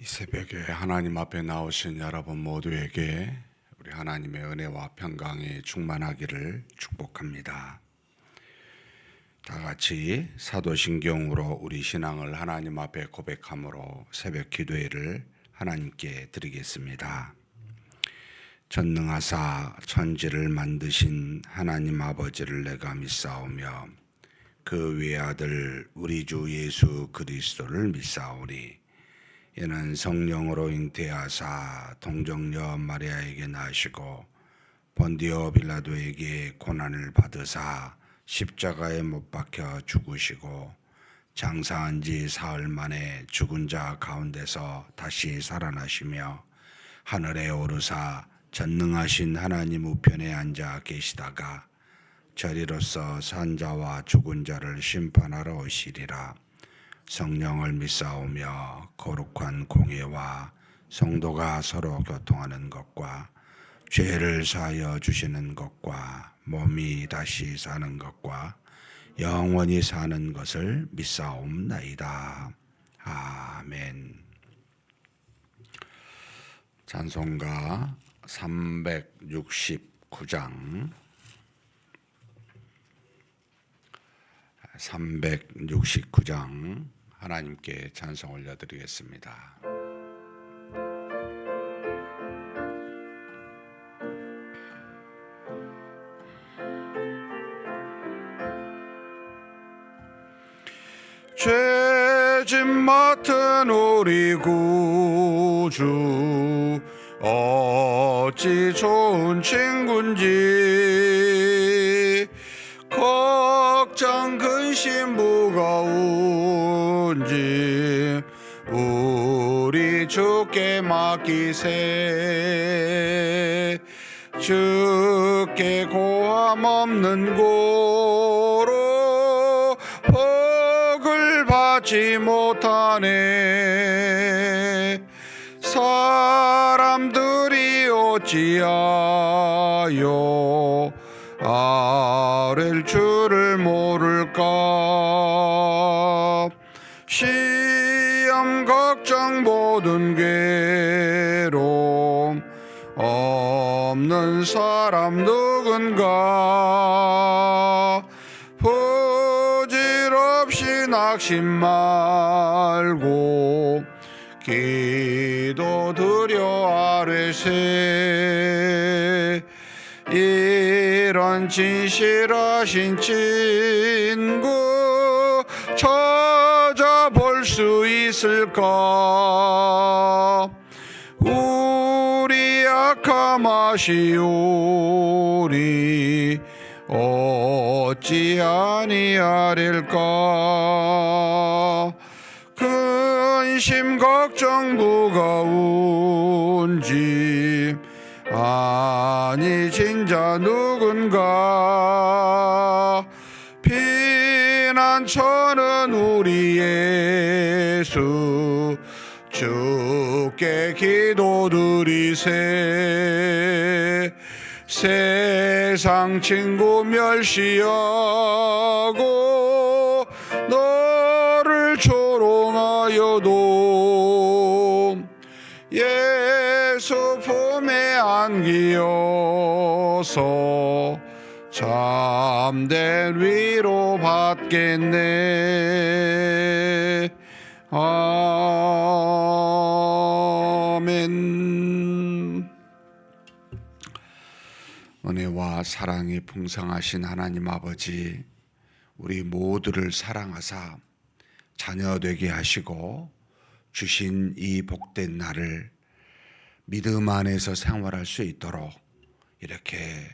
이 새벽에 하나님 앞에 나오신 여러분 모두에게 우리 하나님의 은혜와 평강이 충만하기를 축복합니다. 다 같이 사도신경으로 우리 신앙을 하나님 앞에 고백함으로 새벽 기도회를 하나님께 드리겠습니다. 전능하사 천지를 만드신 하나님 아버지를 내가 믿사오며 그 외아들 우리 주 예수 그리스도를 믿사오니 이는 성령으로 잉태하사 동정녀 마리아에게 나시고 본디오 빌라도에게 고난을 받으사 십자가에 못 박혀 죽으시고 장사한 지 사흘 만에 죽은 자 가운데서 다시 살아나시며 하늘에 오르사 전능하신 하나님 우편에 앉아 계시다가 저리로서 산 자와 죽은 자를 심판하러 오시리라. 성령을 믿사오며 거룩한 공예와 성도가 서로 교통하는 것과 죄를 사하여 주시는 것과 몸이 다시 사는 것과 영원히 사는 것을 믿사옵나이다. 아멘. 찬송가 369장 369장 하나님께 찬송 올려드리겠습니다. 죄짐 맡은 우리 구주 어찌 좋은 친구인지 걱정 근심 무거운지 우리 주께 맡기세. 주께 고함 없는 고로 복을 받지 못하네. 사람들이 어찌하여 아랠 줄을 모를까. 시험 걱정 모든 괴로움 없는 사람 누군가. 부질없이 낙심 말고 기도드려 아뢰세. 이런 진실하신 친구 찾아볼 수 있을까. 우리 약함 아시오니 어찌 아니하릴까. 근심 걱정 무거운지 아니 진자 누군가. 피난처는 우리 예수 주께 기도드리세. 세상 친구 멸시하고 너를 조롱하여도 예수 품에 안기어서 참된 위로 받겠네. 아멘. 은혜와 사랑이 풍성하신 하나님 아버지, 우리 모두를 사랑하사 자녀 되게 하시고 주신 이 복된 날을 믿음 안에서 생활할 수 있도록 이렇게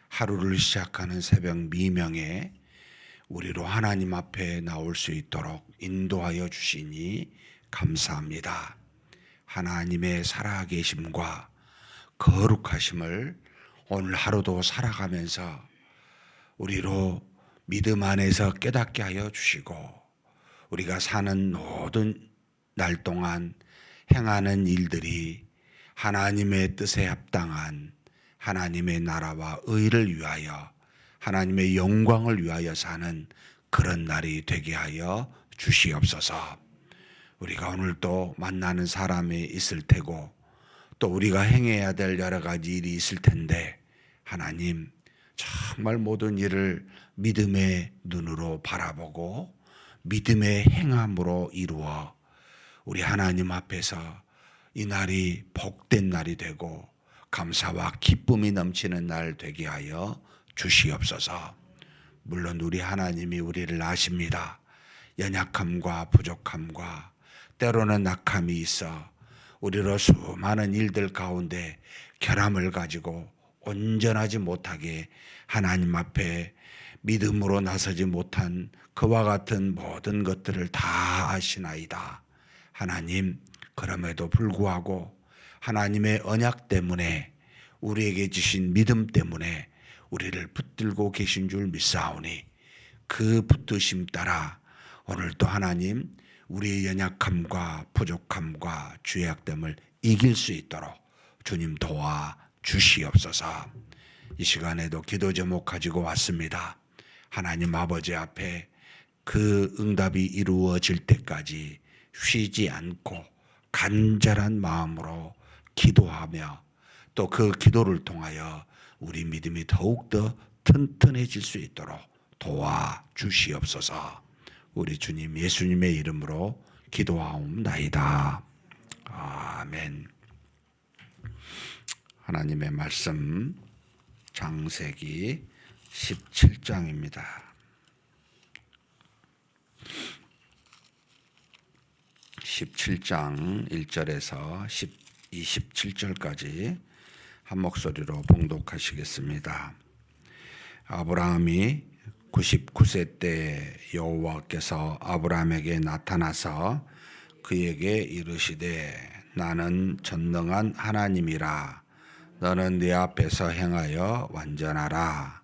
하루를 시작하는 새벽 미명에 우리로 하나님 앞에 나올 수 있도록 인도하여 주시니 감사합니다. 하나님의 살아계심과 거룩하심을 오늘 하루도 살아가면서 우리로 믿음 안에서 깨닫게 하여 주시고, 우리가 사는 모든 날 동안 행하는 일들이 하나님의 뜻에 합당한 하나님의 나라와 의를 위하여 하나님의 영광을 위하여 사는 그런 날이 되게 하여 주시옵소서. 우리가 오늘 또 만나는 사람이 있을 테고 또 우리가 행해야 될 여러 가지 일이 있을 텐데 하나님 정말 모든 일을 믿음의 눈으로 바라보고 믿음의 행함으로 이루어 우리 하나님 앞에서 이 날이 복된 날이 되고 감사와 기쁨이 넘치는 날 되게 하여 주시옵소서. 물론 우리 하나님이 우리를 아십니다. 연약함과 부족함과 때로는 낙함이 있어 우리로 수많은 일들 가운데 결함을 가지고 온전하지 못하게 하나님 앞에 믿음으로 나서지 못한 그와 같은 모든 것들을 다 아시나이다. 하나님, 그럼에도 불구하고 하나님의 언약 때문에 우리에게 주신 믿음 때문에 우리를 붙들고 계신 줄 믿사오니 그 붙드심 따라 오늘도 하나님 우리의 연약함과 부족함과 죄악됨을 이길 수 있도록 주님 도와 주시옵소서. 이 시간에도 기도 제목 가지고 왔습니다. 하나님 아버지 앞에 그 응답이 이루어질 때까지 쉬지 않고 간절한 마음으로 기도하며 또 그 기도를 통하여 우리 믿음이 더욱더 튼튼해질 수 있도록 도와 주시옵소서. 우리 주님 예수님의 이름으로 기도하옵나이다. 아멘. 하나님의 말씀 창세기 17장입니다. 17장 1절에서 27절까지 한 목소리로 봉독하시겠습니다. 아브라함이 99세 때 여호와께서 아브라함에게 나타나서 그에게 이르시되 나는 전능한 하나님이라. 너는 내 앞에서 행하여 완전하라.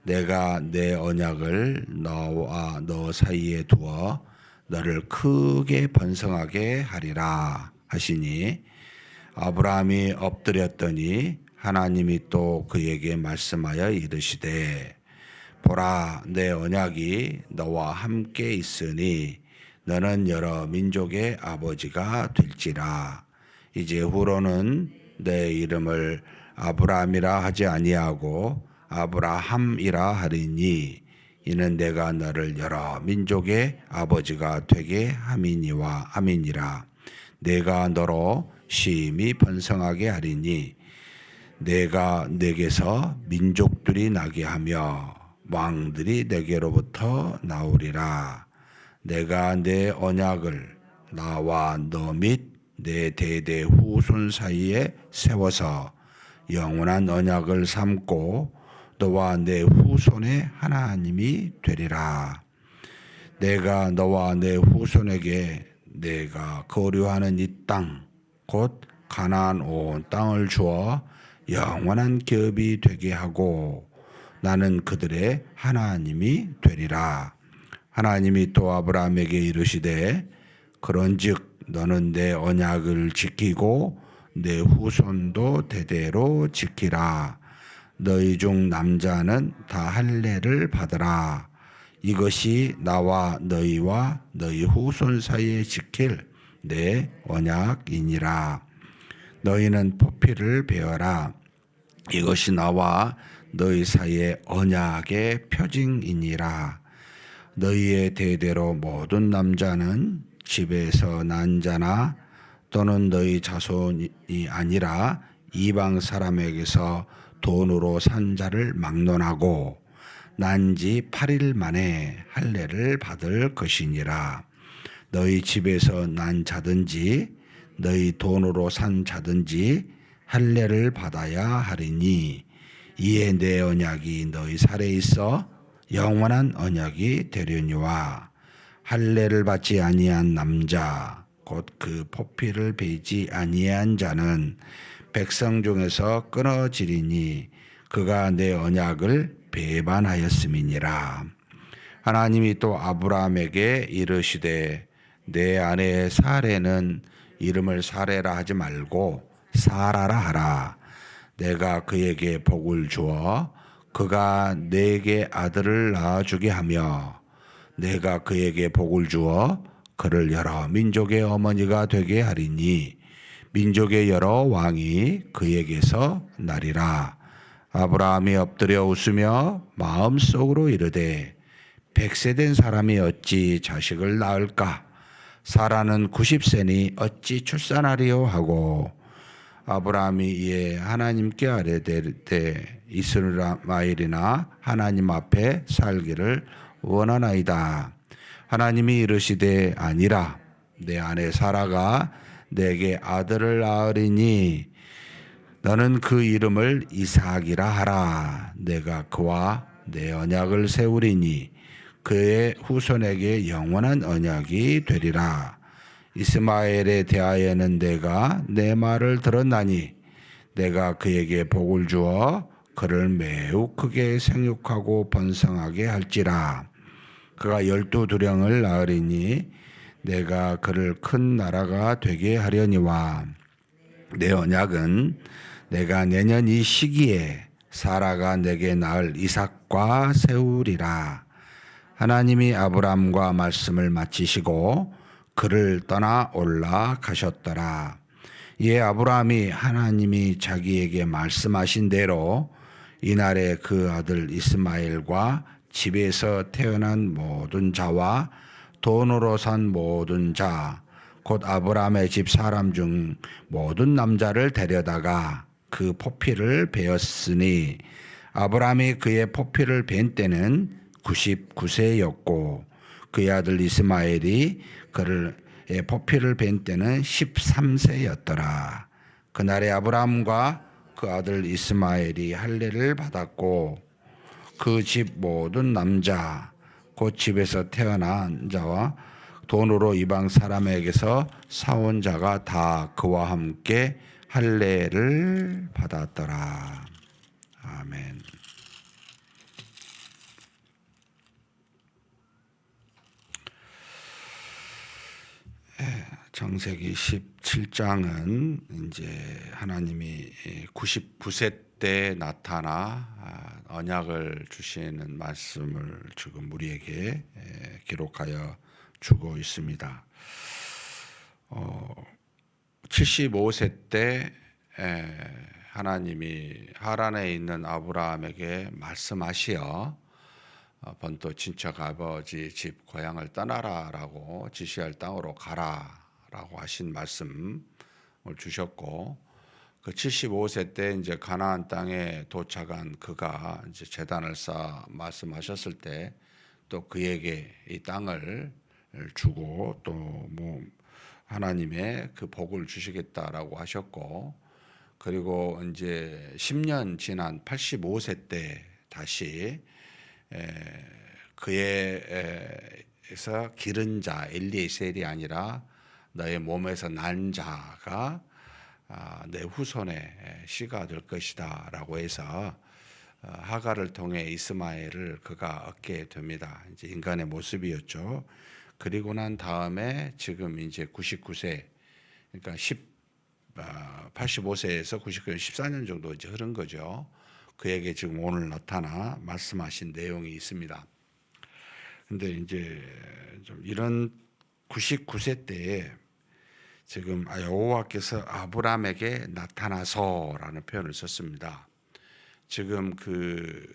내가 내 언약을 너와 너 사이에 두어 너를 크게 번성하게 하리라 하시니 아브라함이 엎드렸더니 하나님이 또 그에게 말씀하여 이르시되 보라 내 언약이 너와 함께 있으니 너는 여러 민족의 아버지가 될지라. 이제 후로는 내 이름을 아브라함이라 하지 아니하고 아브라함이라 하리니 이는 내가 너를 여러 민족의 아버지가 되게 함이니라. 내가 너로 심히 번성하게 하리니 내가 내게서 민족들이 나게 하며 왕들이 내게로부터 나오리라. 내가 내 언약을 나와 너 및 내 대대 후손 사이에 세워서 영원한 언약을 삼고 너와 내 후손의 하나님이 되리라. 내가 너와 내 후손에게 내가 거류하는 이 땅 곧 가나안 온 땅을 주어 영원한 기업이 되게 하고 나는 그들의 하나님이 되리라. 하나님이 또 아브라함에게 이르시되 그런즉 너는 내 언약을 지키고 내 후손도 대대로 지키라. 너희 중 남자는 다 할례를 받으라. 이것이 나와 너희와 너희 후손 사이에 지킬 내 언약이니라. 너희는 포피를 베어라. 이것이 나와 너희 사이의 언약의 표징이니라. 너희의 대대로 모든 남자는 집에서 난 자나 또는 너희 자손이 아니라 이방 사람에게서 돈으로 산 자를 막론하고 난 지 8일 만에 할례를 받을 것이니라. 너희 집에서 난 자든지 너희 돈으로 산 자든지 할례를 받아야 하리니 이에 내 언약이 너희 살에 있어 영원한 언약이 되려니와 할례를 받지 아니한 남자 곧 그 포피를 베지 아니한 자는 백성 중에서 끊어지리니 그가 내 언약을 배반하였음이니라. 하나님이 또 아브라함에게 이르시되 내 아내 사레는 이름을 사레라 하지 말고 사라라 하라. 내가 그에게 복을 주어 그가 내게 아들을 낳아주게 하며 내가 그에게 복을 주어 그를 여러 민족의 어머니가 되게 하리니 민족의 여러 왕이 그에게서 나리라. 아브라함이 엎드려 웃으며 마음속으로 이르되 100세 된 사람이 어찌 자식을 낳을까? 사라는 90세니 어찌 출산하리요 하고 아브라함이 이에 하나님께 아뢰되 이스라엘이나 하나님 앞에 살기를 원하나이다. 하나님이 이르시되 아니라 내 아내 사라가 내게 아들을 낳으리니 너는 그 이름을 이삭이라 하라. 내가 그와 내 언약을 세우리니 그의 후손에게 영원한 언약이 되리라. 이스마엘에 대하여는 내가 내 말을 들었나니 내가 그에게 복을 주어 그를 매우 크게 생육하고 번성하게 할지라. 그가 12두령을 낳으리니 내가 그를 큰 나라가 되게 하려니와 내 언약은 내가 내년 이 시기에 사라가 내게 낳을 이삭과 세우리라. 하나님이 아브람과 말씀을 마치시고 그를 떠나 올라가셨더라. 이에 아브라함이 하나님이 자기에게 말씀하신 대로 이날에 그 아들 이스마엘과 집에서 태어난 모든 자와 돈으로 산 모든 자, 곧 아브라함의 집 사람 중 모든 남자를 데려다가 그 포피를 베었으니 아브라함이 그의 포피를 벤 때는 99세였고 그의 아들 이스마엘이 그를 포피를 벤 때는 13세였더라. 그날에 아브라함과 그 아들 이스마엘이 할례를 받았고 그 집 모든 남자 곧 집에서 태어난 자와 돈으로 이방 사람에게서 사온 자가 다 그와 함께 할례를 받았더라. 아멘. 창세기 17장은 이제 하나님이 99세 때 나타나 언약을 주시는 말씀을 지금 우리에게 기록하여 주고 있습니다. 75세 때 하나님이 하란에 있는 아브라함에게 말씀하시어 본토 친척 아버지 집 고향을 떠나라라고 지시할 땅으로 가라라고 하신 말씀을 주셨고 그 75세 때 이제 가나안 땅에 도착한 그가 이제 제단을 쌓아 말씀하셨을 때 또 그에게 이 땅을 주고 또 뭐 하나님의 그 복을 주시겠다라고 하셨고 그리고 이제 10년 지난 85세 때 다시 그에서 기른 자 엘리에셀이 아니라 너의 몸에서 난 자가 내 후손의 씨가 될 것이다라고 해서 하갈을 통해 이스마엘을 그가 얻게 됩니다. 이제 인간의 모습이었죠. 그리고 난 다음에 지금 이제 99세 그러니까 85세에서 99세 14년 정도 이제 흐른 거죠. 그에게 지금 오늘 나타나 말씀하신 내용이 있습니다. 근데 이제 좀 이런 99세 때에 지금 여호와께서 아브라함에게 나타나서라는 표현을 썼습니다. 지금 그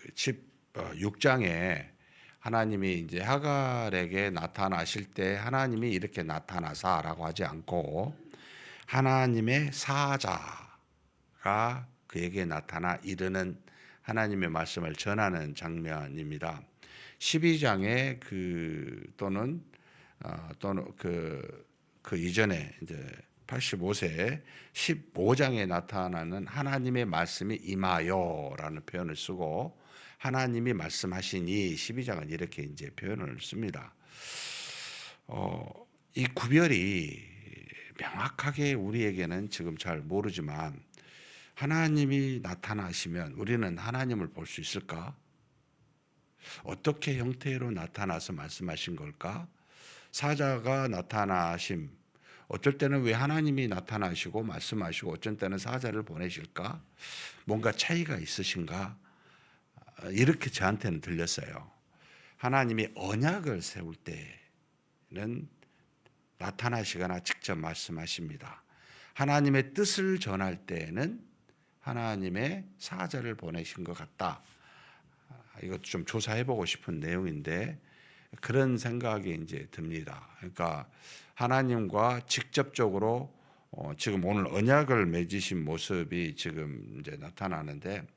6장에 하나님이 이제 하갈에게 나타나실 때 하나님이 이렇게 나타나사라고 하지 않고 하나님의 사자가 그에게 나타나 이르는 하나님의 말씀을 전하는 장면입니다. 12장에 또는 그 이전에 이제 85세 15장에 나타나는 하나님의 말씀이 임하여라는 표현을 쓰고 하나님이 말씀하시니 12장은 이렇게 이제 표현을 씁니다. 이 구별이 명확하게 우리에게는 지금 잘 모르지만 하나님이 나타나시면 우리는 하나님을 볼 수 있을까? 어떻게 형태로 나타나서 말씀하신 걸까? 사자가 나타나심 어쩔 때는 왜 하나님이 나타나시고 말씀하시고 어쩔 때는 사자를 보내실까? 뭔가 차이가 있으신가? 이렇게 저한테는 들렸어요. 하나님이 언약을 세울 때는 나타나시거나 직접 말씀하십니다. 하나님의 뜻을 전할 때에는 하나님의 사자를 보내신 것 같다. 이것도 좀 조사해보고 싶은 내용인데 그런 생각이 이제 듭니다. 그러니까 하나님과 직접적으로 지금 오늘 언약을 맺으신 모습이 지금 이제 나타나는데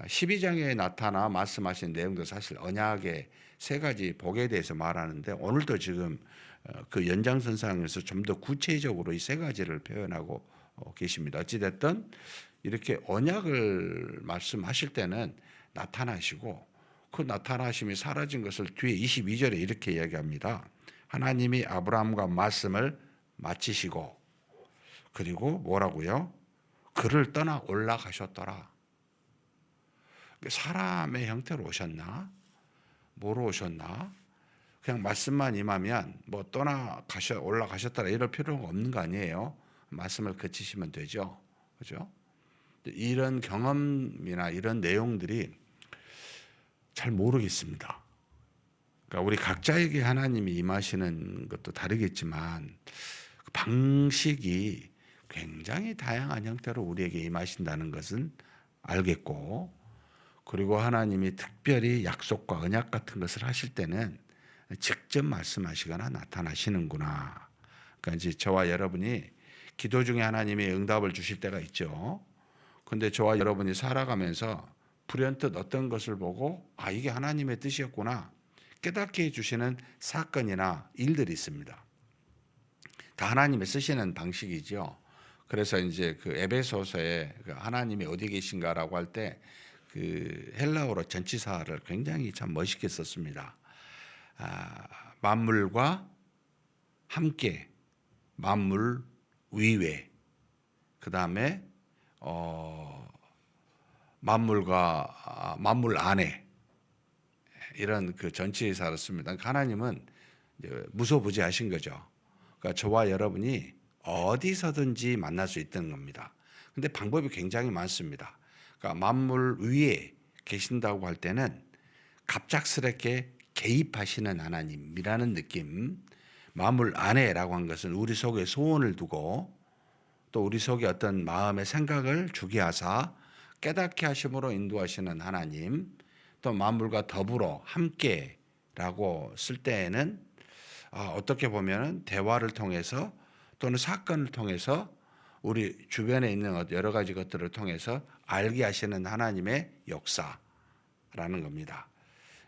12장에 나타나 말씀하신 내용도 사실 언약의 세 가지 복에 대해서 말하는데 오늘도 지금 그 연장선상에서 좀 더 구체적으로 이 세 가지를 표현하고 계십니다. 어찌됐든 이렇게 언약을 말씀하실 때는 나타나시고 그 나타나심이 사라진 것을 뒤에 22절에 이렇게 이야기합니다. 하나님이 아브라함과 말씀을 마치시고 그리고 뭐라고요? 그를 떠나 올라가셨더라. 사람의 형태로 오셨나? 뭐로 오셨나? 그냥 말씀만 임하면 뭐 올라가셨더라 이럴 필요가 없는 거 아니에요? 말씀을 그치시면 되죠. 그죠? 이런 경험이나 이런 내용들이 잘 모르겠습니다. 그러니까 우리 각자에게 하나님이 임하시는 것도 다르겠지만 그 방식이 굉장히 다양한 형태로 우리에게 임하신다는 것은 알겠고 그리고 하나님이 특별히 약속과 언약 같은 것을 하실 때는 직접 말씀하시거나 나타나시는구나. 그러니까 이제 저와 여러분이 기도 중에 하나님이 응답을 주실 때가 있죠. 근데 저와 여러분이 살아가면서 불현듯 어떤 것을 보고 이게 하나님의 뜻이었구나 깨닫게 해주시는 사건이나 일들이 있습니다. 다 하나님의 쓰시는 방식이죠. 그래서 이제 그 에베소서에 하나님이 어디 계신가라고 할 때 그 헬라어로 전치사를 굉장히 참 멋있게 썼습니다. 만물과 함께, 만물 위외, 그 다음에 만물 안에 이런 그 전치사를 씁니다. 그러니까 하나님은 무소부지하신 거죠. 그러니까 저와 여러분이 어디서든지 만날 수 있다는 겁니다. 근데 방법이 굉장히 많습니다. 그러니까 만물 위에 계신다고 할 때는 갑작스럽게 개입하시는 하나님이라는 느낌. 만물 안에라고 한 것은 우리 속에 소원을 두고 또 우리 속에 어떤 마음의 생각을 주게 하사 깨닫게 하심으로 인도하시는 하나님. 또 만물과 더불어 함께라고 쓸 때에는 어떻게 보면 대화를 통해서 또는 사건을 통해서 우리 주변에 있는 여러 가지 것들을 통해서 알게 하시는 하나님의 역사라는 겁니다.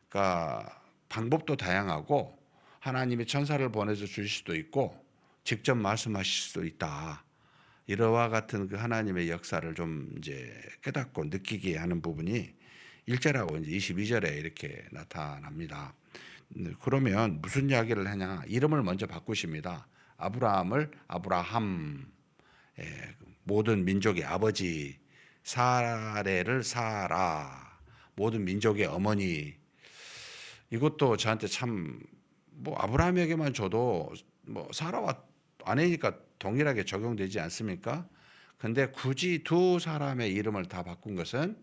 그러니까 방법도 다양하고 하나님이 천사를 보내서 주실 수도 있고 직접 말씀하실 수도 있다. 이러와 같은 그 하나님의 역사를 좀 이제 깨닫고 느끼게 하는 부분이 1절하고 이제 22절에 이렇게 나타납니다. 그러면 무슨 이야기를 하냐? 이름을 먼저 바꾸십니다. 아브라함을 아브라함, 모든 민족의 아버지, 사레를 사라, 모든 민족의 어머니. 이것도 저한테 참 뭐 아브라함에게만 줘도 뭐 사라와 아내니까 동일하게 적용되지 않습니까? 근데 굳이 두 사람의 이름을 다 바꾼 것은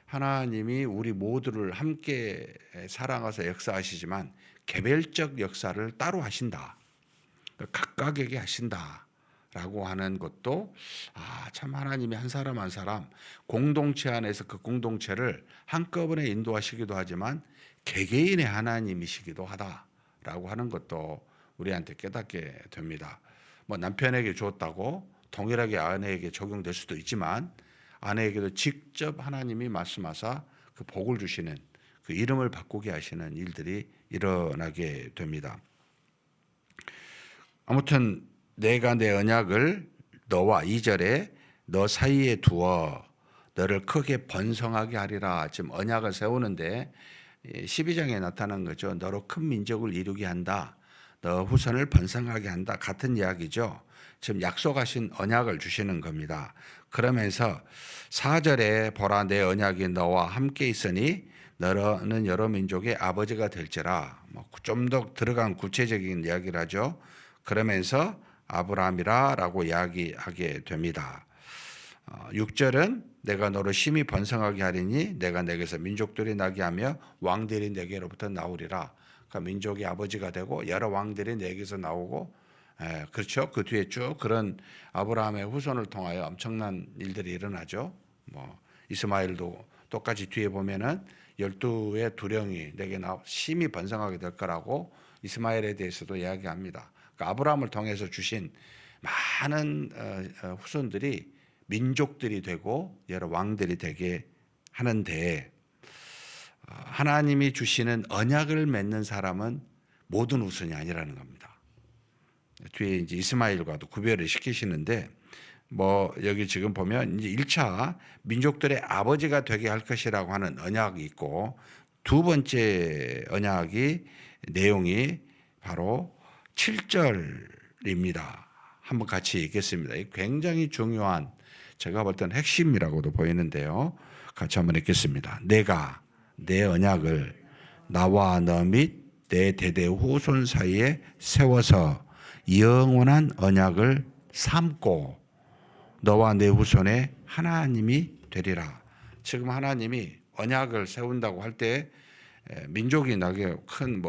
하나님이 우리 모두를 함께 사랑하셔서 역사하시지만 개별적 역사를 따로 하신다. 각각에게 하신다라고 하는 것도 참 하나님이 한 사람 한 사람 공동체 안에서 그 공동체를 한꺼번에 인도하시기도 하지만 개개인의 하나님이시기도 하다라고 하는 것도 우리한테 깨닫게 됩니다. 뭐 남편에게 주었다고 동일하게 아내에게 적용될 수도 있지만 아내에게도 직접 하나님이 말씀하사 그 복을 주시는 그 이름을 바꾸게 하시는 일들이 일어나게 됩니다. 아무튼 내가 내 언약을 너와 2절에 너 사이에 두어 너를 크게 번성하게 하리라. 지금 언약을 세우는데 12장에 나타난 거죠. 너로 큰 민족을 이루게 한다. 너 후손을 번성하게 한다. 같은 이야기죠. 지금 약속하신 언약을 주시는 겁니다. 그러면서 4절에 보라 내 언약이 너와 함께 있으니 너는 여러 민족의 아버지가 될지라. 좀 더 들어간 구체적인 이야기를 하죠. 그러면서 아브라함이라고 이야기하게 됩니다. 6절은 내가 너를 심히 번성하게 하리니 내가 내게서 민족들이 나게 하며 왕들이 내게로부터 나오리라. 그러니까 민족의 아버지가 되고 여러 왕들이 내게서 나오고 그렇죠. 그 뒤에 쭉 그런 아브라함의 후손을 통하여 엄청난 일들이 일어나죠. 뭐 이스마엘도 똑같이 뒤에 보면은 12의 두령이 내게 심히 번성하게 될 거라고 이스마엘에 대해서도 이야기합니다. 그러니까 아브라함을 통해서 주신 많은 후손들이 민족들이 되고 여러 왕들이 되게 하는데, 하나님이 주시는 언약을 맺는 사람은 모든 후손이 아니라는 겁니다. 뒤에 이제 이스마엘과도 구별을 시키시는데, 뭐 여기 지금 보면 이제 1차 민족들의 아버지가 되게 할 것이라고 하는 언약이 있고, 두 번째 언약이 내용이 바로 7절입니다. 한번 같이 읽겠습니다. 굉장히 중요한, 제가 볼 때는 핵심이라고도 보이는데요. 같이 한번 읽겠습니다. 내가 내 언약을 나와 너 및 내 대대 후손 사이에 세워서 영원한 언약을 삼고 너와 내 후손의 하나님이 되리라. 지금 하나님이 언약을 세운다고 할 때 민족이 나게 큰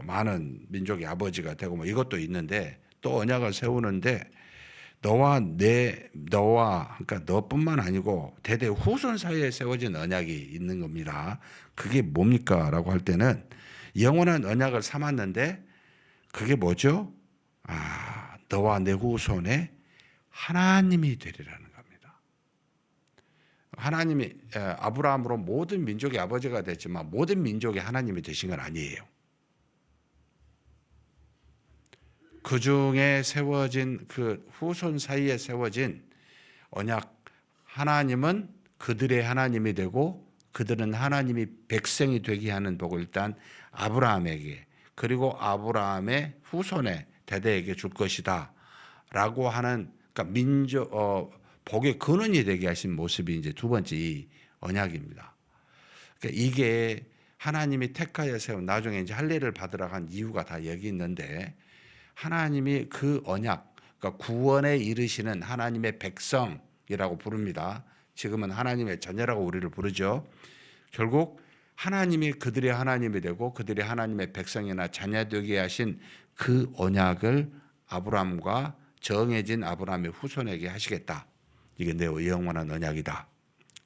많은 민족의 아버지가 되고 뭐 이것도 있는데, 또 언약을 세우는데 그러니까 너뿐만 아니고 대대 후손 사이에 세워진 언약이 있는 겁니다. 그게 뭡니까라고 할 때는 영원한 언약을 삼았는데, 그게 뭐죠? 너와 내 후손의 하나님이 되리라는 겁니다. 하나님이 아브라함으로 모든 민족의 아버지가 됐지만 모든 민족의 하나님이 되신 건 아니에요. 그 중에 세워진 그 후손 사이에 세워진 언약, 하나님은 그들의 하나님이 되고 그들은 하나님이 백성이 되게 하는 복을 일단 아브라함에게, 그리고 아브라함의 후손의 대대에게 줄 것이다 라고 하는, 그러니까 복의 근원이 되게 하신 모습이 이제 두 번째 이 언약입니다. 그러니까 이게 하나님이 택하여 세운, 나중에 이제 할례를 받으러 간 이유가 다 여기 있는데, 하나님이 그 언약, 그러니까 구원에 이르시는 하나님의 백성이라고 부릅니다. 지금은 하나님의 자녀라고 우리를 부르죠. 결국 하나님이 그들의 하나님이 되고 그들의 하나님의 백성이나 자녀 되게 하신 그 언약을 아브라함과 정해진 아브라함의 후손에게 하시겠다. 이게 내 영원한 언약이다.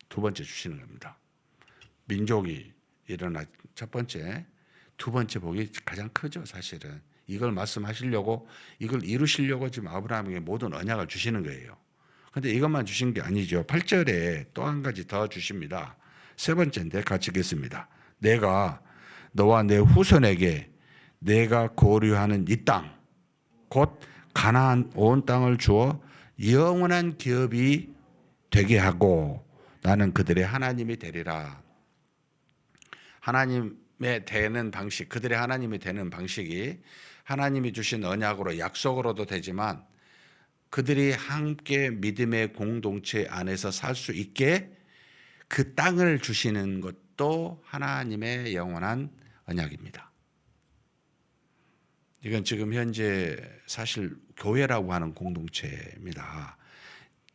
두 번째 주시는 겁니다. 민족이 일어나 첫 번째, 두 번째 복이 가장 크죠, 사실은. 이걸 말씀하시려고, 이걸 이루시려고 지금 아브라함에게 모든 언약을 주시는 거예요. 그런데 이것만 주신 게 아니죠. 8절에 또 한 가지 더 주십니다. 세 번째인데 같이 읽겠습니다. 내가 너와 내 후손에게 내가 거류하는 이 땅, 곧 가나안 온 땅을 주어 영원한 기업이 되게 하고 나는 그들의 하나님이 되리라. 하나님의 되는 방식, 그들의 하나님이 되는 방식이 하나님이 주신 언약으로, 약속으로도 되지만 그들이 함께 믿음의 공동체 안에서 살 수 있게 그 땅을 주시는 것도 하나님의 영원한 언약입니다. 이건 지금 현재 사실 교회라고 하는 공동체입니다.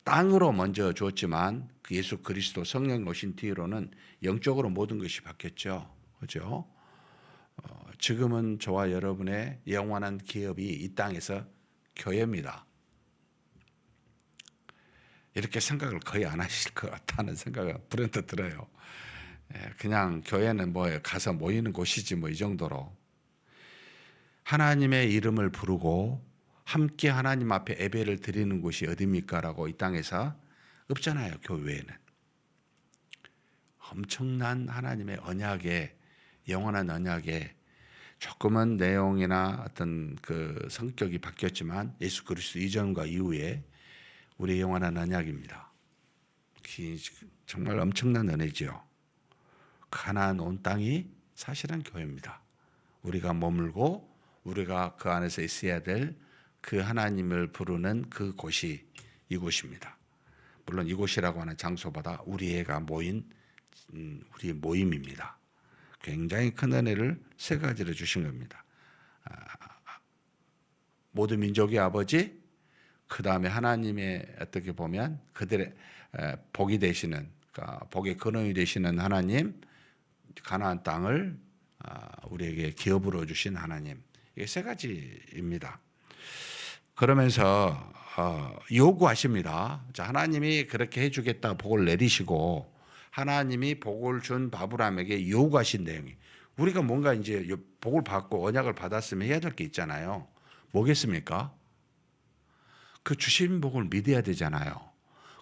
땅으로 먼저 주었지만 그 예수 그리스도 성령 오신 뒤로는 영적으로 모든 것이 바뀌었죠. 그렇죠? 지금은 저와 여러분의 영원한 기업이 이 땅에서 교회입니다. 이렇게 생각을 거의 안 하실 것 같다는 생각은 불현듯 들어요. 그냥 교회는 가서 모이는 곳이지 이 정도로. 하나님의 이름을 부르고 함께 하나님 앞에 예배를 드리는 곳이 어디입니까? 라고 이 땅에서 없잖아요, 교회에는. 엄청난 하나님의 언약에, 영원한 언약에 조금은 내용이나 어떤 그 성격이 바뀌었지만 예수 그리스도 이전과 이후에 우리의 영원한 언약입니다. 정말 엄청난 은혜죠. 가나안 온 땅이 사실은 교회입니다. 우리가 머물고 우리가 그 안에서 있어야 될 그 하나님을 부르는 그 곳이 이곳입니다. 물론 이곳이라고 하는 장소보다 우리가 모인 우리의 모임입니다. 굉장히 큰 은혜를 세 가지를 주신 겁니다. 모든 민족의 아버지, 그 다음에 하나님의 어떻게 보면 그들의 복이 되시는, 그러니까 복의 근원이 되시는 하나님, 가나안 땅을 우리에게 기업으로 주신 하나님. 이게 세 가지입니다. 그러면서 요구하십니다. 자, 하나님이 그렇게 해주겠다 복을 내리시고 하나님이 복을 준 아브라함에게 요구하신 내용이 우리가 뭔가 이제 복을 받고 언약을 받았으면 해야 될 게 있잖아요. 뭐겠습니까? 그 주신 복을 믿어야 되잖아요.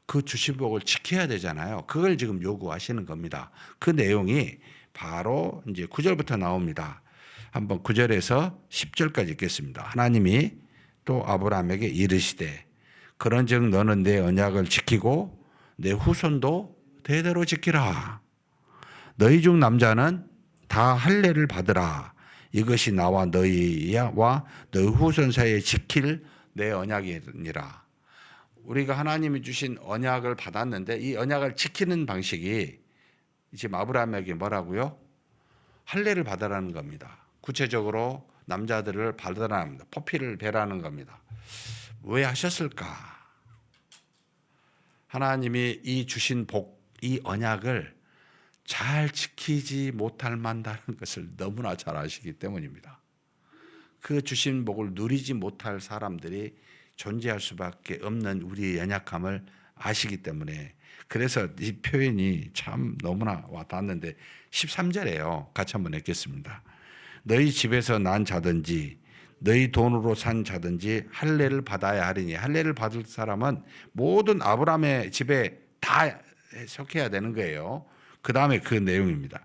그 주신 복을 지켜야 되잖아요. 그걸 지금 요구하시는 겁니다. 그 내용이 바로 이제 9절부터 나옵니다. 한번 9절에서 10절까지 읽겠습니다. 하나님이 또 아브라함에게 이르시되 그런즉 너는 내 언약을 지키고 내 후손도 대대로 지키라. 너희 중 남자는 다 할례를 받으라. 이것이 나와 너희와 너희 후손 사이에 지킬 내 언약이니라. 우리가 하나님이 주신 언약을 받았는데 이 언약을 지키는 방식이 지금 아브라함에게 뭐라고요? 할례를 받으라는 겁니다. 구체적으로 남자들을 받으라는 겁니다. 포피를 베라는 겁니다. 왜 하셨을까? 하나님이 이 주신 복, 이 언약을 잘 지키지 못할 만다는 것을 너무나 잘 아시기 때문입니다. 그 주신 복을 누리지 못할 사람들이 존재할 수밖에 없는 우리의 연약함을 아시기 때문에 그래서 이 표현이 참 너무나 와닿았는데 13절에요. 같이 한번 읽겠습니다. 너희 집에서 난 자든지 너희 돈으로 산 자든지 할례를 받아야 하리니 할례를 받을 사람은 모든 아브라함의 집에 다 속해야 되는 거예요. 그 다음에 그 내용입니다.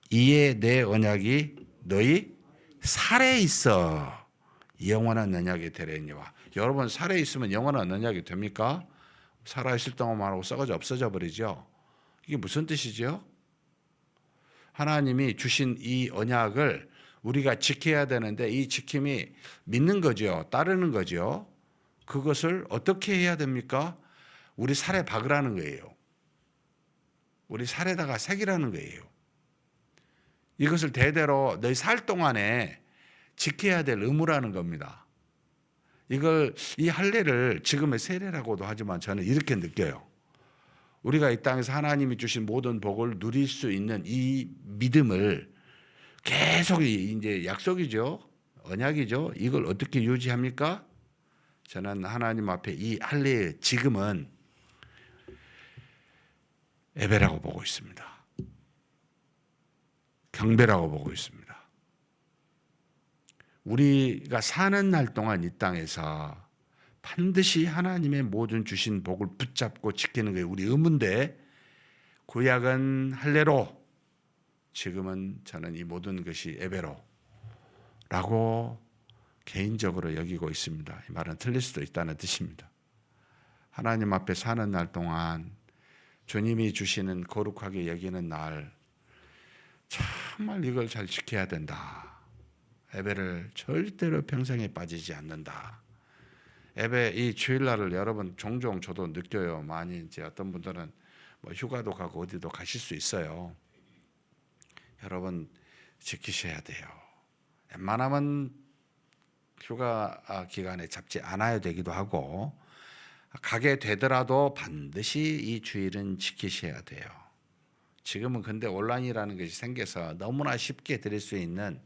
이에 내 언약이 너희 살에 있어 영원한 언약이 되려니와. 여러분 살에 있으면 영원한 언약이 됩니까? 살아있을 동안만 하고 썩어져 없어져 버리죠. 이게 무슨 뜻이죠? 하나님이 주신 이 언약을 우리가 지켜야 되는데 이 지킴이 믿는 거죠. 따르는 거죠. 그것을 어떻게 해야 됩니까? 우리 살에 박으라는 거예요. 우리 살에다가 새기라는 거예요. 이것을 대대로 너희 살 동안에 지켜야 될 의무라는 겁니다. 이 할례를 지금의 세례라고도 하지만 저는 이렇게 느껴요. 우리가 이 땅에서 하나님이 주신 모든 복을 누릴 수 있는 이 믿음을 계속 이제 약속이죠. 언약이죠. 이걸 어떻게 유지합니까? 저는 하나님 앞에 이 할례의 지금은 예배라고 보고 있습니다. 경배라고 보고 있습니다. 우리가 사는 날 동안 이 땅에서 반드시 하나님의 모든 주신 복을 붙잡고 지키는 게 우리 의무인데 구약은 할례로 지금은 저는 이 모든 것이 예배로 라고 개인적으로 여기고 있습니다. 이 말은 틀릴 수도 있다는 뜻입니다. 하나님 앞에 사는 날 동안 주님이 주시는 거룩하게 여기는 날 정말 이걸 잘 지켜야 된다. 예배를 절대로 평생에 빠지지 않는다. 예배 이 주일날을 여러분 종종 저도 느껴요. 많이 이제 어떤 분들은 뭐 휴가도 가고 어디도 가실 수 있어요. 여러분 지키셔야 돼요. 웬만하면 휴가 기간에 잡지 않아야 되기도 하고 가게 되더라도 반드시 이 주일은 지키셔야 돼요. 지금은 근데 온라인이라는 것이 생겨서 너무나 쉽게 드릴 수 있는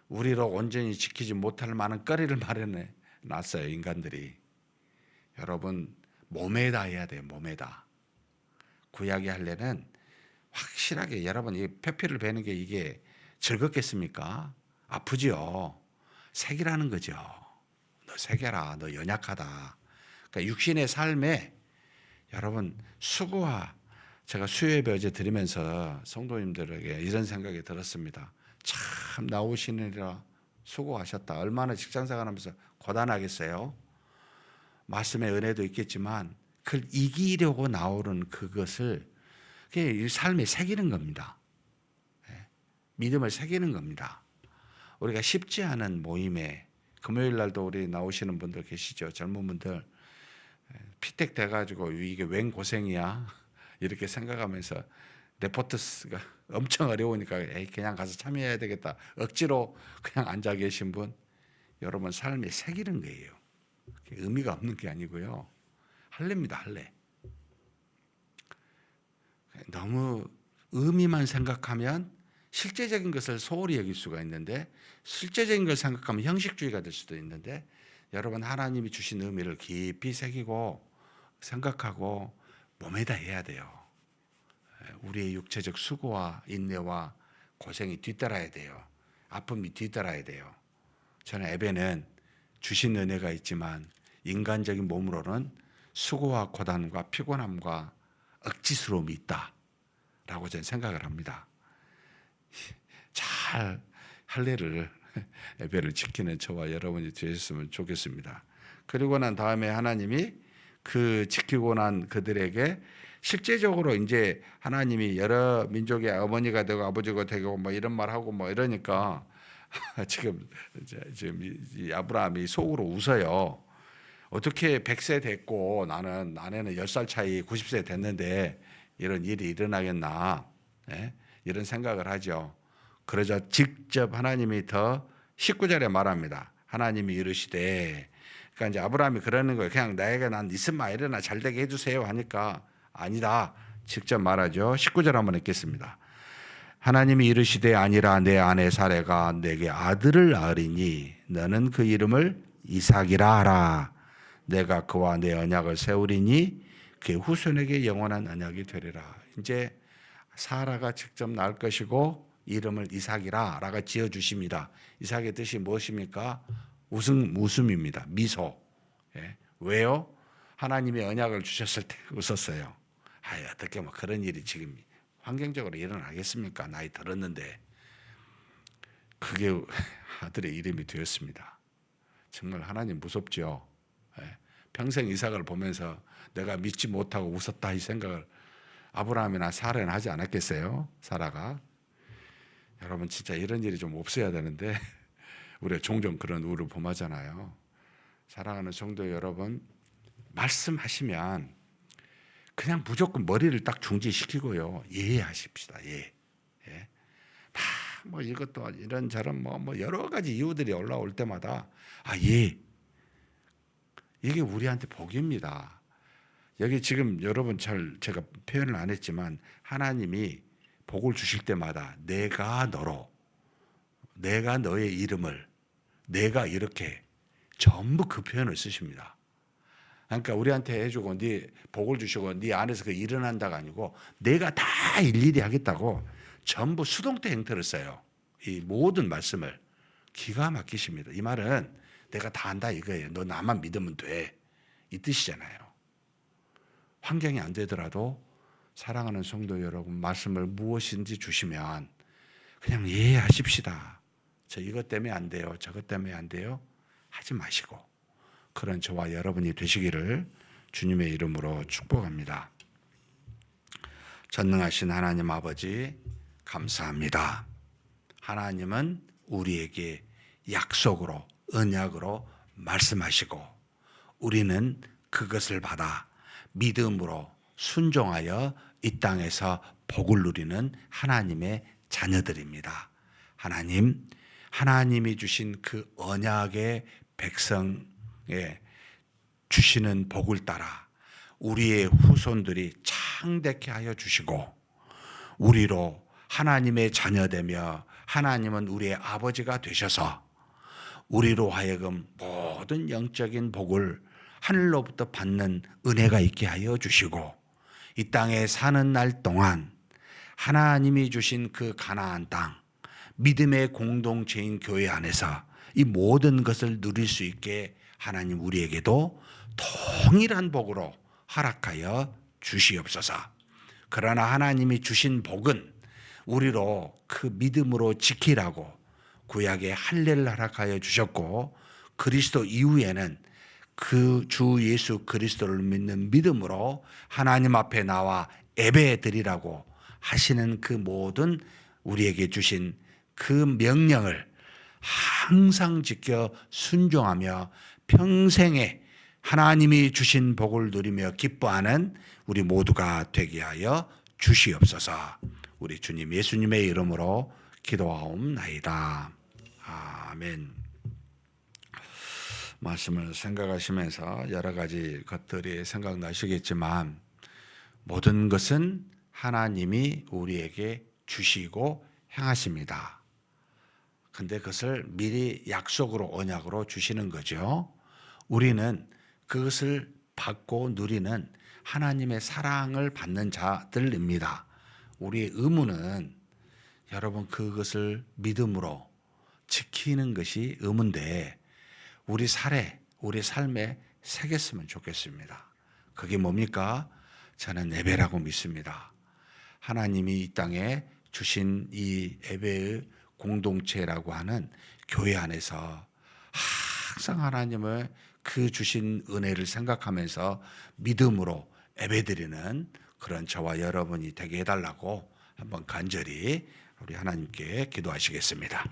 우리로 온전히 지키지 못할 만한 거리를 마련해 놨어요. 인간들이. 여러분 몸에다 해야 돼요. 몸에다. 구약의 할례는 확실하게 여러분 이 표피를 베는 게 이게 즐겁겠습니까? 아프지요. 새기라는 거죠. 너 새겨라. 너 연약하다. 그러니까 육신의 삶에 여러분 수고와 제가 수요예배 어제 드리면서 성도님들에게 이런 생각이 들었습니다. 참 나오시느라 수고하셨다. 얼마나 직장생활하면서 고단하겠어요. 말씀의 은혜도 있겠지만 그걸 이기려고 나오는 그것을 이 삶에 새기는 겁니다. 믿음을 새기는 겁니다. 우리가 쉽지 않은 모임에 금요일 날도 우리 나오시는 분들 계시죠. 젊은 분들 피택 돼가지고 이게 웬 고생이야 이렇게 생각하면서 레포트스가 엄청 어려우니까 에이 그냥 가서 참여해야 되겠다 억지로 그냥 앉아 계신 분 여러분 삶에 새기는 거예요. 의미가 없는 게 아니고요. 할례입니다. 할례. 너무 의미만 생각하면 실제적인 것을 소홀히 여길 수가 있는데 실제적인 걸 생각하면 형식주의가 될 수도 있는데 여러분 하나님이 주신 의미를 깊이 새기고 생각하고 몸에다 해야 돼요. 우리의 육체적 수고와 인내와 고생이 뒤따라야 돼요. 아픔이 뒤따라야 돼요. 저는 에베는 주신 은혜가 있지만 인간적인 몸으로는 수고와 고단과 피곤함과 억지스러움이 있다라고 저는 생각을 합니다. 잘 할례를 에베를 지키는 저와 여러분이 되셨으면 좋겠습니다. 그리고 난 다음에 하나님이 그 지키고 난 그들에게 실제적으로 이제 하나님이 여러 민족의 어머니가 되고 아버지가 되고 뭐 이런 말 하고 뭐 이러니까 지금 이 아브라함이 속으로 웃어요. 어떻게 100세 됐고 나는 아내는 10살 차이 90세 됐는데 이런 일이 일어나겠나? 네? 이런 생각을 하죠. 그러자 직접 하나님이 더 19절에 말합니다. 하나님이 이르시되, 그러니까 이제 아브라함이 그러는 거예요. 그냥 나에게 난 이스마엘이나 잘되게 해주세요 하니까 아니다. 직접 말하죠. 19절 한번 읽겠습니다. 하나님이 이르시되 아니라 내 아내 사레가 내게 아들을 낳으리니 너는 그 이름을 이삭이라 하라. 내가 그와 내 언약을 세우리니 그의 후손에게 영원한 언약이 되리라. 이제 사라가 직접 낳을 것이고 이름을 이삭이라 라가 지어주십니다. 이삭의 뜻이 무엇입니까? 웃음입니다. 미소. 예. 왜요? 하나님이 언약을 주셨을 때 웃었어요. 어떻게 뭐 그런 일이 지금 환경적으로 일어나겠습니까? 나이 들었는데. 그게 아들의 이름이 되었습니다. 정말 하나님 무섭죠. 예. 평생 이삭을 보면서 내가 믿지 못하고 웃었다 이 생각을 아브라함이나 사라는 하지 않았겠어요? 사라가. 여러분 진짜 이런 일이 좀 없어야 되는데 우리가 종종 그런 우를 범하잖아요. 사랑하는 성도 여러분, 말씀하시면 그냥 무조건 머리를 딱 중지시키고요. 예하십시다. 예. 뭐 이것도 이런저런 뭐 여러 가지 이유들이 올라올 때마다 예. 이게 우리한테 복입니다. 여기 지금 여러분 잘 제가 표현을 안 했지만 하나님이 복을 주실 때마다 내가 너의 이름을 내가 이렇게 전부 그 표현을 쓰십니다. 그러니까 우리한테 해주고 네 복을 주시고 네 안에서 그 일어난다가 아니고 내가 다 일일이 하겠다고 전부 수동태 형태를 써요. 이 모든 말씀을 기가 막히십니다. 이 말은 내가 다 한다 이거예요. 너 나만 믿으면 돼. 이 뜻이잖아요. 환경이 안 되더라도 사랑하는 성도 여러분 말씀을 무엇인지 주시면 그냥 이해하십시다. 저 이것 때문에 안 돼요. 저것 때문에 안 돼요. 하지 마시고 그런 저와 여러분이 되시기를 주님의 이름으로 축복합니다. 전능하신 하나님 아버지 감사합니다. 하나님은 우리에게 약속으로 언약으로 말씀하시고 우리는 그것을 받아 믿음으로 순종하여 이 땅에서 복을 누리는 하나님의 자녀들입니다. 하나님이 주신 그 언약의 백성에 주시는 복을 따라 우리의 후손들이 창대케 하여 주시고 우리로 하나님의 자녀되며 하나님은 우리의 아버지가 되셔서 우리로 하여금 모든 영적인 복을 하늘로부터 받는 은혜가 있게 하여 주시고 이 땅에 사는 날 동안 하나님이 주신 그 가나안 땅 믿음의 공동체인 교회 안에서 이 모든 것을 누릴 수 있게 하나님 우리에게도 동일한 복으로 허락하여 주시옵소서. 그러나 하나님이 주신 복은 우리로 그 믿음으로 지키라고 구약에 할례를 허락하여 주셨고 그리스도 이후에는 그 주 예수 그리스도를 믿는 믿음으로 하나님 앞에 나와 예배드리라고 하시는 그 모든 우리에게 주신 그 명령을 항상 지켜 순종하며 평생에 하나님이 주신 복을 누리며 기뻐하는 우리 모두가 되게 하여 주시옵소서. 우리 주님 예수님의 이름으로 기도하옵나이다. 아멘. 말씀을 생각하시면서 여러 가지 것들이 생각나시겠지만 모든 것은 하나님이 우리에게 주시고 행하십니다. 근데 그것을 미리 약속으로 언약으로 주시는 거죠. 우리는 그것을 받고 누리는 하나님의 사랑을 받는 자들입니다. 우리의 의무는 여러분 그것을 믿음으로 지키는 것이 의무인데 우리 삶에 새겼으면 좋겠습니다. 그게 뭡니까? 저는 예배라고 믿습니다. 하나님이 이 땅에 주신 이 예배의 공동체라고 하는 교회 안에서 항상 하나님의 그 주신 은혜를 생각하면서 믿음으로 예배드리는 그런 저와 여러분이 되게 해달라고 한번 간절히 우리 하나님께 기도하시겠습니다.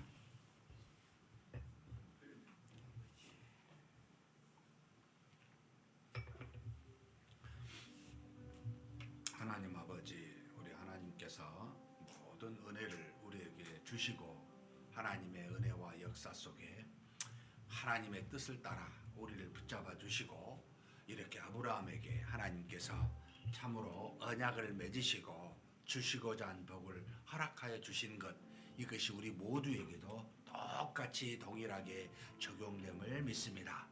하나님 아버지, 우리 하나님께서 모든 은혜를 우리에게 주시고 하나님의 은혜와 역사 속에 하나님의 뜻을 따라 우리를 붙잡아 주시고 이렇게 아브라함에게 하나님께서 참으로 언약을 맺으시고 주시고자 한 복을 허락하여 주신 것, 이것이 우리 모두에게도 똑같이 동일하게 적용됨을 믿습니다.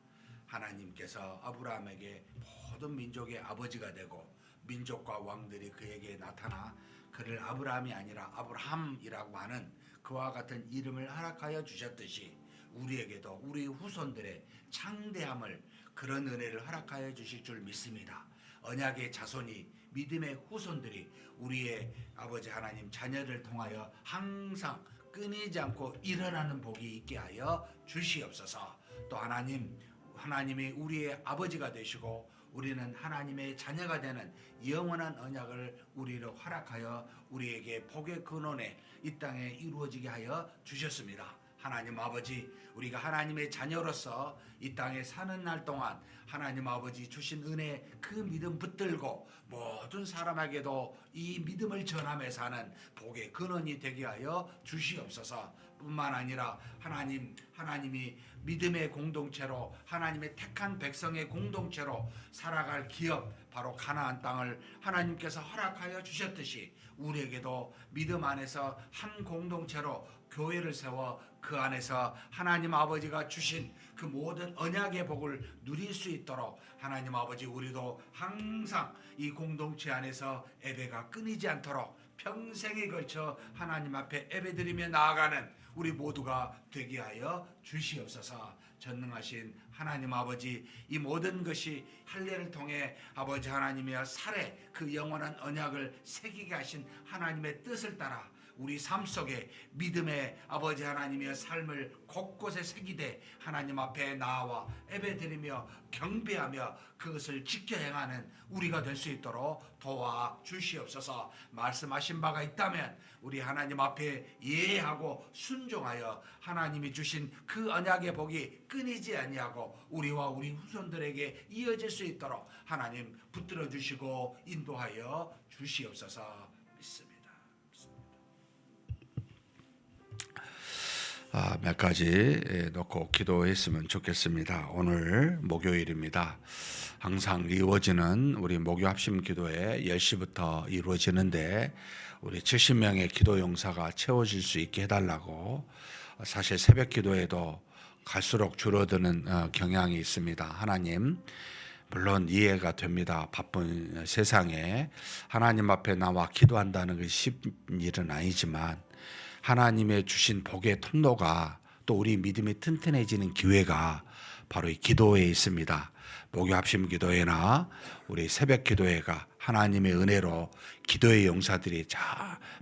하나님께서 아브라함에게 모든 민족의 아버지가 되고 민족과 왕들이 그에게 나타나 그를 아브라함이 아니라 아브라함이라고 하는 그와 같은 이름을 허락하여 주셨듯이 우리에게도 우리 후손들의 창대함을, 그런 은혜를 허락하여 주실 줄 믿습니다. 언약의 자손이, 믿음의 후손들이 우리의 아버지 하나님 자녀를 통하여 항상 끊이지 않고 일어나는 복이 있게 하여 주시옵소서. 또 하나님이 우리의 아버지가 되시고 우리는 하나님의 자녀가 되는 영원한 언약을 우리로 허락하여 우리에게 복의 근원에 이 땅에 이루어지게 하여 주셨습니다. 하나님 아버지, 우리가 하나님의 자녀로서 이 땅에 사는 날 동안 하나님 아버지 주신 은혜 그 믿음 붙들고 모든 사람에게도 이 믿음을 전하며 사는 복의 근원이 되게 하여 주시옵소서. 뿐만 아니라 하나님이 믿음의 공동체로, 하나님의 택한 백성의 공동체로 살아갈 기업, 바로 가나안 땅을 하나님께서 허락하여 주셨듯이 우리에게도 믿음 안에서 한 공동체로 교회를 세워 그 안에서 하나님 아버지가 주신 그 모든 언약의 복을 누릴 수 있도록 하나님 아버지, 우리도 항상 이 공동체 안에서 예배가 끊이지 않도록 평생에 걸쳐 하나님 앞에 예배드리며 나아가는 우리 모두가 되게 하여 주시옵소서. 전능하신 하나님 아버지, 이 모든 것이 할례를 통해 아버지 하나님의 살에 그 영원한 언약을 새기게 하신 하나님의 뜻을 따라 우리 삶 속에 믿음의 아버지 하나님의 삶을 곳곳에 새기되 하나님 앞에 나와 예배드리며 경배하며 그것을 지켜 행하는 우리가 될 수 있도록 도와 주시옵소서. 말씀하신 바가 있다면 우리 하나님 앞에 예하고 순종하여 하나님이 주신 그 언약의 복이 끊이지 아니하고 우리와 우리 후손들에게 이어질 수 있도록 하나님 붙들어 주시고 인도하여 주시옵소서. 믿습니다. 몇 가지 놓고 기도했으면 좋겠습니다. 오늘 목요일입니다. 항상 이루어지는 우리 목요 합심 기도회 10시부터 이루어지는데 우리 70명의 기도 용사가 채워질 수 있게 해달라고, 사실 새벽 기도에도 갈수록 줄어드는 경향이 있습니다. 하나님, 물론 이해가 됩니다. 바쁜 세상에 하나님 앞에 나와 기도한다는 것이 쉽은 일은 아니지만 하나님의 주신 복의 통로가, 또 우리 믿음이 튼튼해지는 기회가 바로 이 기도회에 있습니다. 목요 합심 기도회나 우리 새벽 기도회가 하나님의 은혜로 기도의 용사들이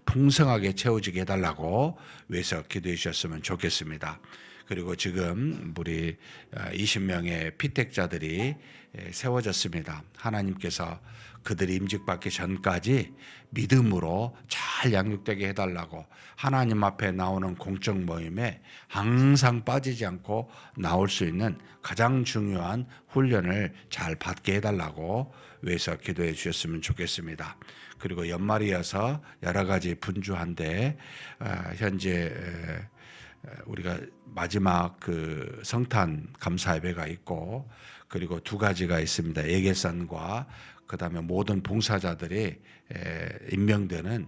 풍성하게 채워지게 해달라고 위해서 기도해 주셨으면 좋겠습니다. 그리고 지금 우리 20명의 피택자들이 세워졌습니다. 하나님께서 그들이 임직받기 전까지 믿음으로 잘 양육되게 해달라고, 하나님 앞에 나오는 공적 모임에 항상 빠지지 않고 나올 수 있는 가장 중요한 훈련을 잘 받게 해달라고 위해서 기도해 주셨으면 좋겠습니다. 그리고 연말이어서 여러 가지 분주한데 현재 우리가 마지막 그 성탄 감사 예배가 있고, 그리고 두 가지가 있습니다. 예계산과 그다음에 모든 봉사자들이 임명되는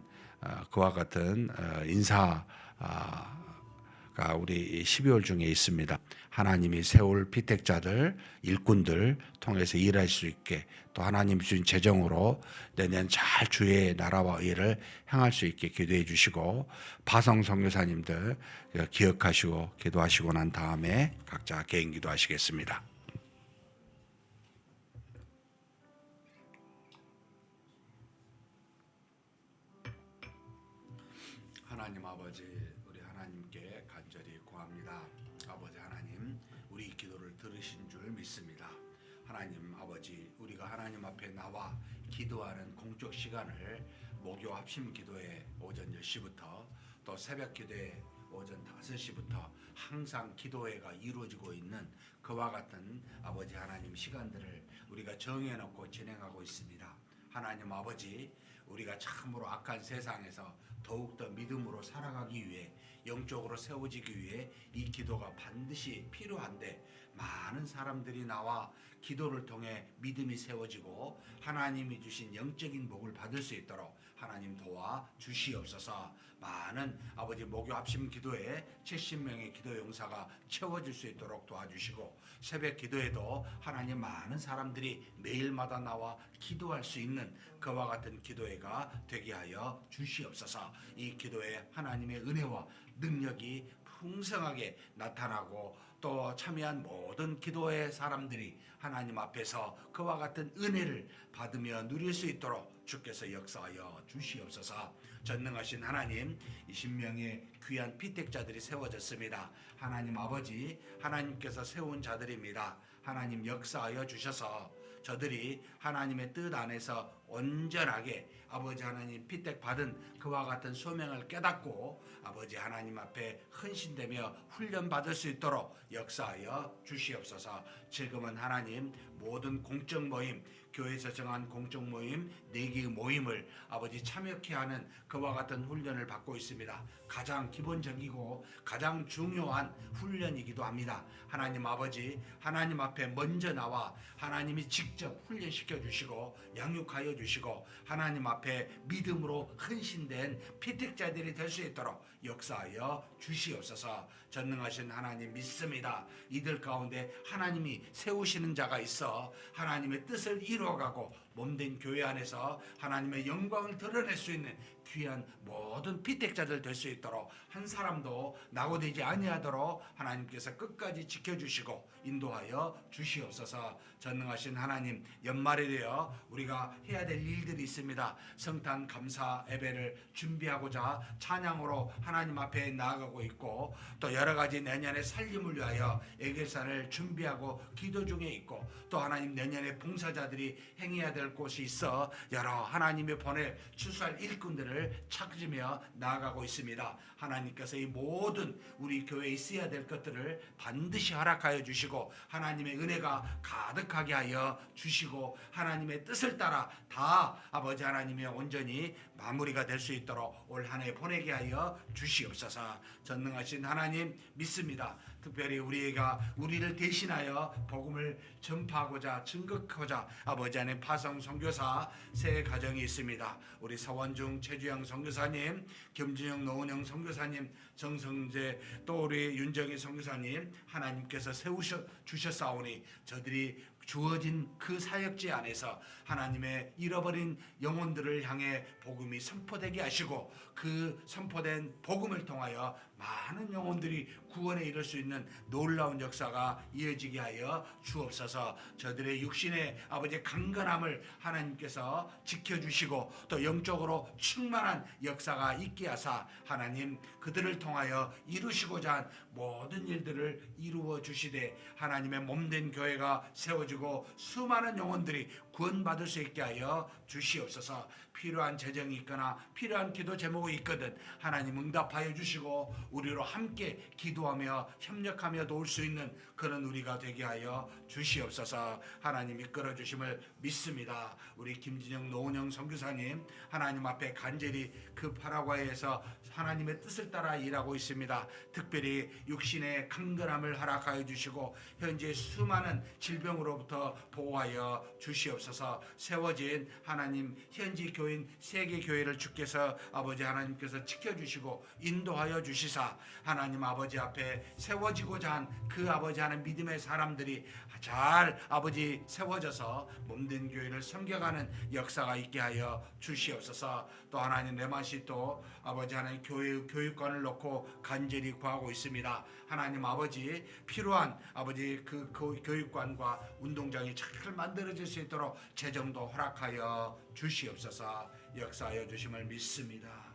그와 같은 인사가 우리 12월 중에 있습니다. 하나님이 세울 피택자들, 일꾼들 통해서 일할 수 있게, 또 하나님 주신 재정으로 내년 잘 주의 나라와 의를 행할 수 있게 기도해 주시고, 바성 선교사님들 기억하시고 기도하시고 난 다음에 각자 개인 기도하시겠습니다. 하나님 아버지, 우리 하나님께 간절히 구합니다. 아버지 하나님, 우리 기도를 들으신 줄 믿습니다. 하나님 아버지, 우리가 하나님 앞에 나와 기도하는 공적 시간을 목요 합심 기도회 오전 10시부터 또 새벽 기도회 오전 5시부터 항상 기도회가 이루어지고 있는 그와 같은 아버지 하나님 시간들을 우리가 정해놓고 진행하고 있습니다. 하나님 아버지, 우리가 참으로 악한 세상에서 더욱더 믿음으로 살아가기 위해, 영적으로 세워지기 위해 이 기도가 반드시 필요한데, 많은 사람들이 나와 기도를 통해 믿음이 세워지고 하나님이 주신 영적인 복을 받을 수 있도록 하나님 도와 주시옵소서. 많은 아버지 목요 합심 기도에 70명의 기도 용사가 채워질 수 있도록 도와주시고, 새벽 기도에도 하나님 많은 사람들이 매일마다 나와 기도할 수 있는 그와 같은 기도회가 되게 하여 주시옵소서. 이 기도에 하나님의 은혜와 능력이 풍성하게 나타나고, 또 참여한 모든 기도의 사람들이 하나님 앞에서 그와 같은 은혜를 받으며 누릴 수 있도록 주께서 역사하여 주시옵소서. 전능하신 하나님, 20명의 귀한 피택자들이 세워졌습니다. 하나님 아버지, 하나님께서 세운 자들입니다. 하나님 역사하여 주셔서 저들이 하나님의 뜻 안에서 온전하게 아버지 하나님 피택 받은 그와 같은 소명을 깨닫고 아버지 하나님 앞에 헌신되며 훈련받을 수 있도록 역사하여 주시옵소서. 지금은 하나님 모든 공적 모임, 교회에서 정한 공적 모임 4개의 모임을 아버지 참여케 하는 그와 같은 훈련을 받고 있습니다. 가장 기본적이고 가장 중요한 훈련이기도 합니다. 하나님 아버지, 하나님 앞에 먼저 나와 하나님이 직접 훈련시켜 주시고 양육하여 주시고 하나님 앞에 믿음으로 헌신된 피택자들이 될 수 있도록 역사하여 주시옵소서. 전능하신 하나님 믿습니다. 이들 가운데 하나님이 세우시는 자가 있어 하나님의 뜻을 이루어가고 몸된 교회 안에서 하나님의 영광을 드러낼 수 있는 귀한 모든 피택자들 될 수 있도록 한 사람도 낙오되지 아니하도록 하나님께서 끝까지 지켜주시고 인도하여 주시옵소서. 전능하신 하나님, 연말이 되어 우리가 해야 될 일들이 있습니다. 성탄 감사 예배를 준비하고자 찬양으로 하나님 앞에 나아가고 있고, 또 여러 가지 내년의 살림을 위하여 애결사를 준비하고 기도 중에 있고, 또 하나님 내년에 봉사자들이 행해야 될 곳이 있어 여러 하나님이 보낼 추수할 일꾼들을 찾으며 나아가고 있습니다. 하나님께서 이 모든 우리 교회에 있어야 될 것들을 반드시 허락하여 주시고 하나님의 은혜가 가득하게 하여 주시고 하나님의 뜻을 따라 다 아버지 하나님의 온전히 마무리가 될 수 있도록 올 한 해 보내게 하여 주시옵소서. 전능하신 하나님 믿습니다. 특별히 우리를 대신하여 복음을 전파하고자 증거하고자 아버지 하나님 파성 선교사 세 가정이 있습니다. 우리 서원중 최주영 선교사님, 김진영 노은영 선교사님, 정성재 또 우리 윤정희 선교사님 하나님께서 세우셔 주셨사오니 저들이 주어진 그 사역지 안에서 하나님의 잃어버린 영혼들을 향해 복음이 선포되게 하시고 그 선포된 복음을 통하여 많은 영혼들이 구원에 이를 수 있는 놀라운 역사가 이어지게 하여 주옵소서. 저들의 육신의 아버지 강건함을 하나님께서 지켜주시고 또 영적으로 충만한 역사가 있게 하사 하나님 그들을 통하여 이루시고자 한 모든 일들을 이루어 주시되 하나님의 몸된 교회가 세워지고 수많은 영혼들이 구원받을 수 있게 하여 주시옵소서. 필요한 재정이 있거나 필요한 기도 제목이 있거든 하나님 응답하여 주시고 우리로 함께 기도하며 협력하며 도울 수 있는 그런 우리가 되게 하여 주시옵소서. 하나님 이끌어 주심을 믿습니다. 우리 김진영 노은영 선교사님 하나님 앞에 간절히 그 파라과이에서 하나님의 뜻을 따라 일하고 있습니다. 특별히 육신의 강건함을 허락하여 주시고 현재 수많은 질병으로 위기로부터 보호하여 주시옵소서. 세워진 하나님 현지 교인 세계 교회를 주께서 아버지 하나님께서 지켜주시고 인도하여 주시사 하나님 아버지 앞에 세워지고자 한 그 아버지 하나님 믿음의 사람들이 잘 아버지 세워져서 몸된 교회를 섬겨가는 역사가 있게 하여 주시옵소서. 또 하나님 레마시 또 아버지 하나님 교육관을 놓고 간절히 구하고 있습니다. 하나님 아버지 필요한 아버지 그 교육관과 운동장이 잘 만들어질 수 있도록 재정도 허락하여 주시옵소서. 역사하여 주심을 믿습니다.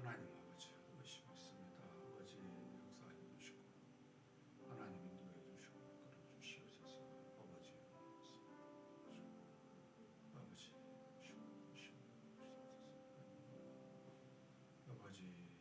하나님 아버지 의식 있습니다. 아버지 역사해 주시고 하나님 인도해 주시고 끌어 주시옵소서. 아버지 아버지 아버지